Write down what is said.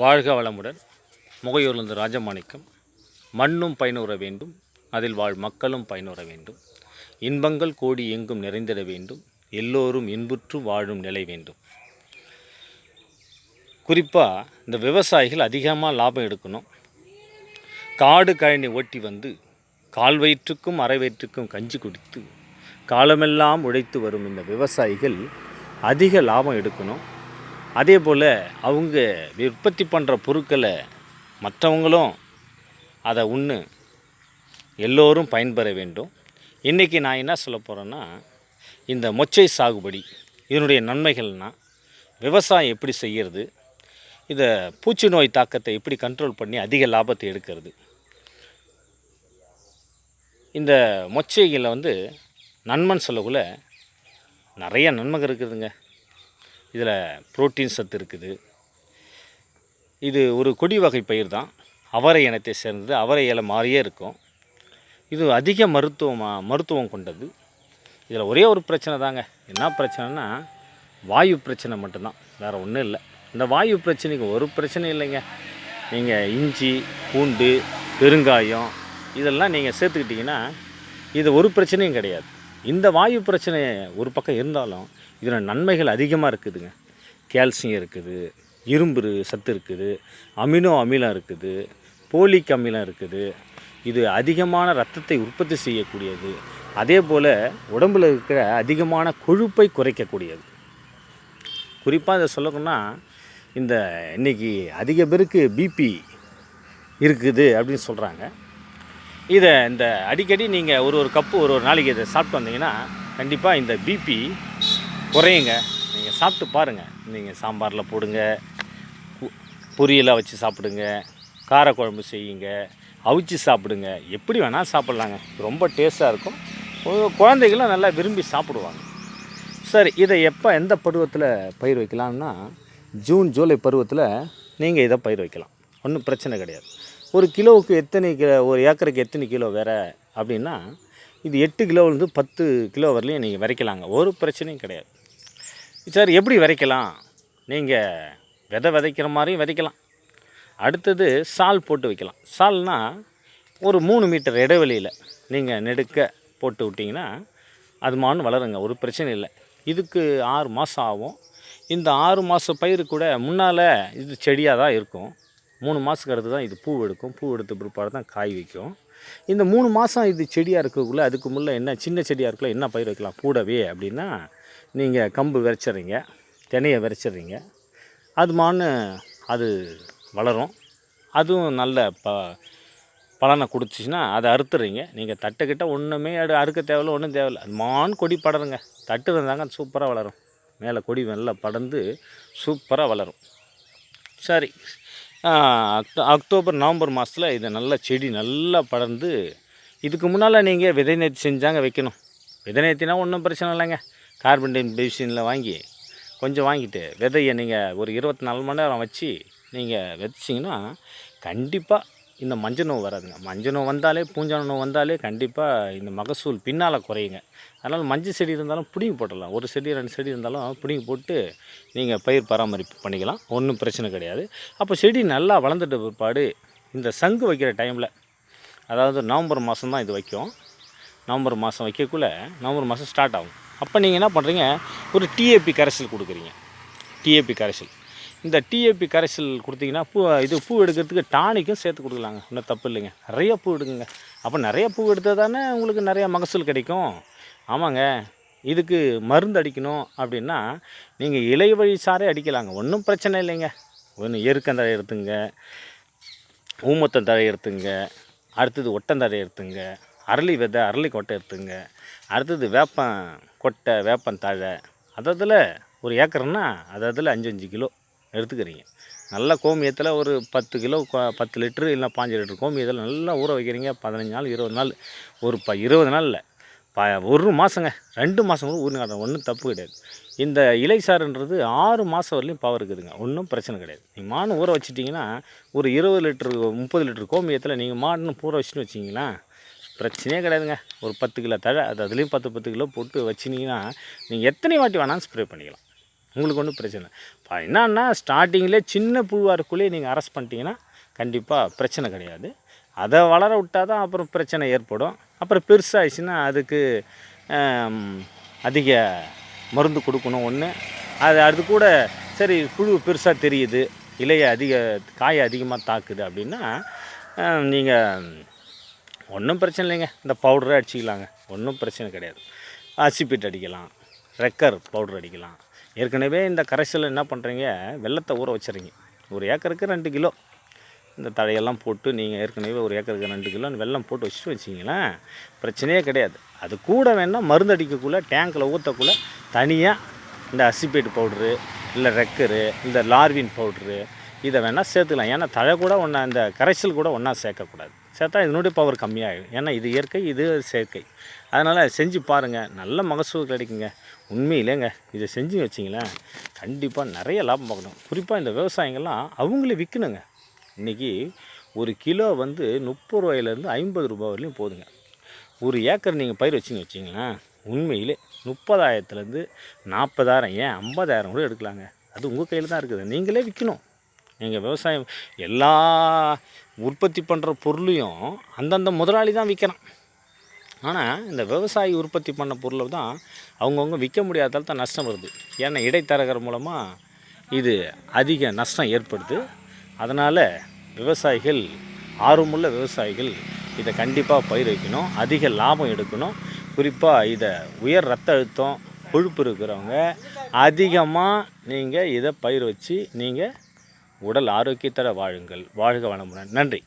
வாழ்க வளமுடன். முகையூர்லேருந்து ராஜமாணிக்கம். மண்ணும் பயனுற வேண்டும், அதில் வாழ் மக்களும் பயனுற வேண்டும். இன்பங்கள் கோடி எங்கும் நிறைந்திட வேண்டும், எல்லோரும் இன்புற்று வாழும் நிலை வேண்டும். குறிப்பாக இந்த விவசாயிகள் அதிகமாக லாபம் எடுக்கணும். காடு கழனி ஓட்டி வந்து கால் வயிற்றுக்கும் அரை வயிற்றுக்கும் கஞ்சி குடித்து காலமெல்லாம் உழைத்து வரும் இந்த விவசாயிகள் அதிக லாபம் எடுக்கணும். அதே போல் அவங்க உற்பத்தி பண்ணுற பொருட்களை மற்றவங்களும் அதை எல்லோரும் பயன்பெற வேண்டும். இன்றைக்கி நான் என்ன சொல்ல போகிறேன்னா, இந்த மொச்சை சாகுபடி இதனுடைய நன்மைகள்னால் விவசாயம் எப்படி செய்கிறது, இதை பூச்சி நோய் தாக்கத்தை எப்படி கண்ட்ரோல் பண்ணி அதிக லாபத்தை எடுக்கிறது. இந்த மொச்சைகளில் நன்மைன்னு சொல்லக்குள்ள நிறைய நன்மைகள் இருக்குதுங்க. இதில் புரோட்டீன் சத்து இருக்குது. இது ஒரு கொடி வகை பயிர் தான், அவரை இனத்தை சேர்ந்தது. அவரை இலை மாதிரியே இருக்கும். இது அதிக மருத்துவம் கொண்டது. இதில் ஒரே ஒரு பிரச்சனை தாங்க. என்ன பிரச்சனைனா வாயு பிரச்சனை மட்டும்தான், வேறு ஒன்றும் இல்லை. இந்த வாயு பிரச்சனைக்கு ஒரு பிரச்சனையும் இல்லைங்க. நீங்கள் இஞ்சி, பூண்டு, பெருங்காயம் இதெல்லாம் நீங்கள் சேர்த்துக்கிட்டிங்கன்னா இது ஒரு பிரச்சனையும் கிடையாது. இந்த வாயு பிரச்சனை ஒரு பக்கம் இருந்தாலும் இதில் நன்மைகள் அதிகமாக இருக்குதுங்க. கால்சியம் இருக்குது, இரும்பு சத்து இருக்குது, அமினோ அமிலம் இருக்குது, போலிக் அமிலம் இருக்குது. இது அதிகமான இரத்தத்தை உற்பத்தி செய்யக்கூடியது. அதே போல் உடம்பில் இருக்கிற அதிகமான கொழுப்பை குறைக்கக்கூடியது. குறிப்பாக இதை சொல்லணும்னா, இந்த இன்றைக்கி அதிக பேருக்கு பிபி இருக்குது அப்படின்னு சொல்கிறாங்க. இதை இந்த அடிக்கடி நீங்கள் ஒரு கப்பு ஒரு நாளைக்கு இதை சாப்பிட்டு வந்தீங்கன்னா கண்டிப்பாக இந்த பிபி குறையுங்க. நீங்கள் சாப்பிட்டு பாருங்கள். நீங்கள் சாம்பாரில் போடுங்க, பொரியலாக வச்சு சாப்பிடுங்க, காரக்குழம்பு செய்யுங்க, அவிச்சு சாப்பிடுங்க, எப்படி வேணால் சாப்பிட்லாங்க. ரொம்ப டேஸ்ட்டாக இருக்கும். குழந்தைகளும் நல்லா விரும்பி சாப்பிடுவாங்க. சரி, இதை எந்த பருவத்தில் பயிர் வைக்கலாம்னா, ஜூன் ஜூலை பருவத்தில் நீங்கள் இதை பயிர் வைக்கலாம். ஒன்றும் பிரச்சனை கிடையாது. ஒரு கிலோவுக்கு ஒரு ஏக்கருக்கு எத்தனை கிலோ வேறு அப்படின்னா, இது 8 கிலோவிலேருந்து 10 கிலோ வரலையும் நீங்கள் விதைக்கலாங்க. ஒரு பிரச்சனையும் கிடையாது. சார் எப்படி விதைக்கலாம்? நீங்கள் விதைக்கிற மாதிரியும் விதைக்கலாம். அடுத்தது சால் போட்டு வைக்கலாம். சால்னால் ஒரு 3 மீட்டர் இடைவெளியில் நீங்கள் நெடுக்க போட்டு விட்டிங்கன்னா அது வளருங்க. ஒரு பிரச்சனை இல்லை. இதுக்கு 6 மாதம் ஆகும். இந்த 6 மாத பயிர் கூட முன்னால் இது செடியாக தான் இருக்கும். 3 மாதத்துக்கு அடுத்து தான் இது பூ எடுக்கும். பூ எடுத்த பிற்பாடு தான் காய் வைக்கும். இந்த 3 மாதம் இது செடியாக இருக்கக்குள்ளே அதுக்கு முன்னே என்ன சின்ன செடியாக இருக்குள்ள என்ன பயிர் வைக்கலாம் கூடவே அப்படின்னா, நீங்கள் கம்பு விதைச்சிட்றீங்க, தினையை விதைச்சிட்றீங்க. அது வளரும். அதுவும் நல்ல பலனை கொடுத்துச்சின்னா அதை அறுத்துறீங்க. நீங்கள் தட்டுக்கிட்ட ஒன்றுமே அறுக்க தேவையில்ல, ஒன்றும் தேவையில்லை. அது கொடி படருங்க. தட்டு இருந்தாங்க சூப்பராக வளரும். மேலே கொடி நல்லா படர்ந்து சூப்பராக வளரும். சரி, அக்டோபர் நவம்பர் மாதத்தில் இது நல்ல செடி நல்லா படர்ந்து, இதுக்கு முன்னால் நீங்கள் விதை நேர்த்தி செஞ்சாங்க வைக்கணும். விதை நேர்த்தினா ஒன்றும் பிரச்சனை இல்லைங்க. கார்பன்டைன் பேசினில் கொஞ்சம் வாங்கிட்டு விதையை நீங்கள் ஒரு 24 மணி நேரம் வச்சு நீங்கள் விதைச்சிங்கன்னா கண்டிப்பாக இந்த மஞ்சள் நோவு வராதுங்க. மஞ்சள் நோவு வந்தாலே, பூஞ்சான நோவு வந்தாலே கண்டிப்பாக இந்த மகசூல் பின்னால் குறையுங்க. அதனால் மஞ்சள் செடி இருந்தாலும் பிடுங்கி போட்டுடலாம். ஒரு செடி 2 செடி இருந்தாலும் பிடுங்கி போட்டு நீங்கள் பயிர் பராமரிப்பு பண்ணிக்கலாம். ஒன்றும் பிரச்சனை கிடையாது. அப்போ செடி நல்லா வளர்ந்துட்ட பிற்பாடு இந்த சங்கு வைக்கிற டைமில், அதாவது நவம்பர் மாதம் தான் இது வைக்கும். நவம்பர் மாதம் வைக்கக்குள்ளே நவம்பர் மாதம் ஸ்டார்ட் ஆகும். அப்போ நீங்கள் என்ன பண்ணுறீங்க, ஒரு டிஏபி கரைசல் கொடுக்குறீங்க. டிஏபி கரைசல், இந்த டிஏபி கரைசல் கொடுத்தீங்கன்னா பூ எடுக்கிறதுக்கு டானிக்கும் சேர்த்து கொடுக்கலாங்க. இன்னும் தப்பு இல்லைங்க. நிறைய பூ எடுக்குங்க. அப்போ நிறைய பூ எடுத்தால் தானே உங்களுக்கு நிறையா மகசூல் கிடைக்கும். ஆமாங்க. இதுக்கு மருந்து அடிக்கணும் அப்படின்னா நீங்கள் இலை வழி சாரே அடிக்கலாங்க. ஒன்றும் பிரச்சனை இல்லைங்க. ஒன்று எருக்கந்தழை எடுத்துங்க, ஊமத்தந்தழை எடுத்துங்க, அடுத்தது ஒட்டந்தழை எடுத்துங்க, அரளி கொட்டை எடுத்துங்க, அடுத்தது கொட்டை, வேப்பந்தழை. அதில் ஒரு ஏக்கர்னா அதில் 5 கிலோ எடுத்துக்கிறீங்க. நல்லா கோமியத்தில் ஒரு 10 கிலோ 10 லிட்டரு இல்லை 5 லிட்டர் கோமியத்தில் நல்லா ஊற வைக்கிறீங்க. 15 நாள் 20 நாள், ஒரு 20 நாள் இல்லை, 1 மாதங்க, 2 மாதம் கூட ஊறின காட்டுறோம். ஒன்றும் தப்பு கிடையாது. இந்த இலைசாறுன்றது 6 மாதம் வரலையும் பவர் இருக்குதுங்க. ஒன்றும் பிரச்சனை கிடையாது. நீங்கள் ஊற வச்சிட்டிங்கன்னா ஒரு 20 லிட்டரு 30 லிட்டர் கோமியத்தில் நீங்கள் ஊற வச்சுன்னு வச்சிங்களா பிரச்சனையே கிடையாதுங்க. ஒரு 10 கிலோ தழை அதுலேயும் 10 கிலோ போட்டு வச்சிங்கன்னா நீங்கள் எத்தனை வாட்டி வேணாலும் ஸ்ப்ரே பண்ணிக்கலாம். உங்களுக்கு ஒன்றும் பிரச்சனை இல்லை. என்னன்னா ஸ்டார்டிங்கில் சின்ன புழுவாக இருக்குள்ளே நீங்கள் அரெஸ்ட் பண்ணிட்டீங்கன்னா கண்டிப்பாக பிரச்சனை கிடையாது. அதை வளர விட்டால் தான் அப்புறம் பிரச்சனை ஏற்படும். அப்புறம் பெருசாகிடுச்சுன்னா அதுக்கு அதிக மருந்து கொடுக்கணும் ஒன்று. அது கூட சரி புழு பெருசாக தெரியுது, இலையை காயை அதிகமாக தாக்குது அப்படின்னா நீங்கள் ஒன்றும் பிரச்சனை இல்லைங்க, இந்த பவுடரை அடிச்சிக்கலாங்க, ஒன்றும் பிரச்சனை கிடையாது. அசிபேட் அடிக்கலாம், ரெக்கர் பவுடர் அடிக்கலாம். ஏற்கனவே இந்த கரைசலில் என்ன பண்ணுறீங்க, வெள்ளத்தை ஊற வச்சுறீங்க. ஒரு ஏக்கருக்கு 2 கிலோ இந்த தழையெல்லாம் போட்டு நீங்கள் ஏற்கனவே ஒரு ஏக்கருக்கு 2 கிலோ வெல்லம் போட்டு வச்சிங்களேன், பிரச்சனையே கிடையாது. அது கூட வேணால் மருந்து அடிக்கக்குள்ளே டேங்கில் ஊற்றக்குள்ளே தனியாக இந்த அசிபேட் பவுட்ரு இல்லை ரெக்கரு இந்த லார்வின் பவுட்ரு இதை வேணால் சேர்த்துக்கலாம். ஏன்னா தழை கூட ஒன்றா இந்த கரைசல் கூட ஒன்றா சேர்க்கக்கூடாது. சேர்த்தா இதனுடைய பவர் கம்மியாகிடும். ஏன்னா இது இயற்கை, இது செயற்கை. அதனால் செஞ்சு பாருங்கள், நல்ல மகசூல் கிடைக்குங்க. உண்மையிலேங்க இதை செஞ்சு வச்சிங்களேன் கண்டிப்பாக நிறைய லாபம் பார்க்கணும். குறிப்பாக இந்த விவசாயிங்கள்லாம் அவங்களே விற்கணுங்க. இன்றைக்கி ஒரு கிலோ வந்து 30 ரூபாயிலேருந்து 50 ரூபா வரையிலும் போதுங்க. ஒரு ஏக்கர் நீங்கள் பயிர் வச்சிங்களேன் உண்மையிலே 30,000லேருந்து 40,000 ஏன் 50,000 கூட எடுக்கலாங்க. அது உங்கள் கையில் தான் இருக்குது. நீங்களே விற்கணும். நீங்கள் விவசாயம் எல்லா உற்பத்தி பண்ணுற பொருளையும் அந்தந்த முதலாளி தான் விற்கிறான். ஆனால் இந்த விவசாயி உற்பத்தி பண்ண பொருளை தான் அவங்கவுங்க விற்க முடியாதால் தான் நஷ்டம் வருது. ஏன்னா இடைத்தரகர் மூலமாக இது அதிக நஷ்டம் ஏற்படுது. அதனால் விவசாயிகள், ஆர்வமுள்ள விவசாயிகள் இதை கண்டிப்பாக பயிர் வைக்கணும், அதிக லாபம் எடுக்கணும். குறிப்பாக இதை உயர் ரத்த அழுத்தம், கொழுப்பு இருக்கிறவங்க அதிகமாக நீங்கள் இதை பயிர் வச்சு நீங்கள் உடல் ஆரோக்கியத்தோட வாழுங்கள். வாழ்க வளமுடன். நன்றி.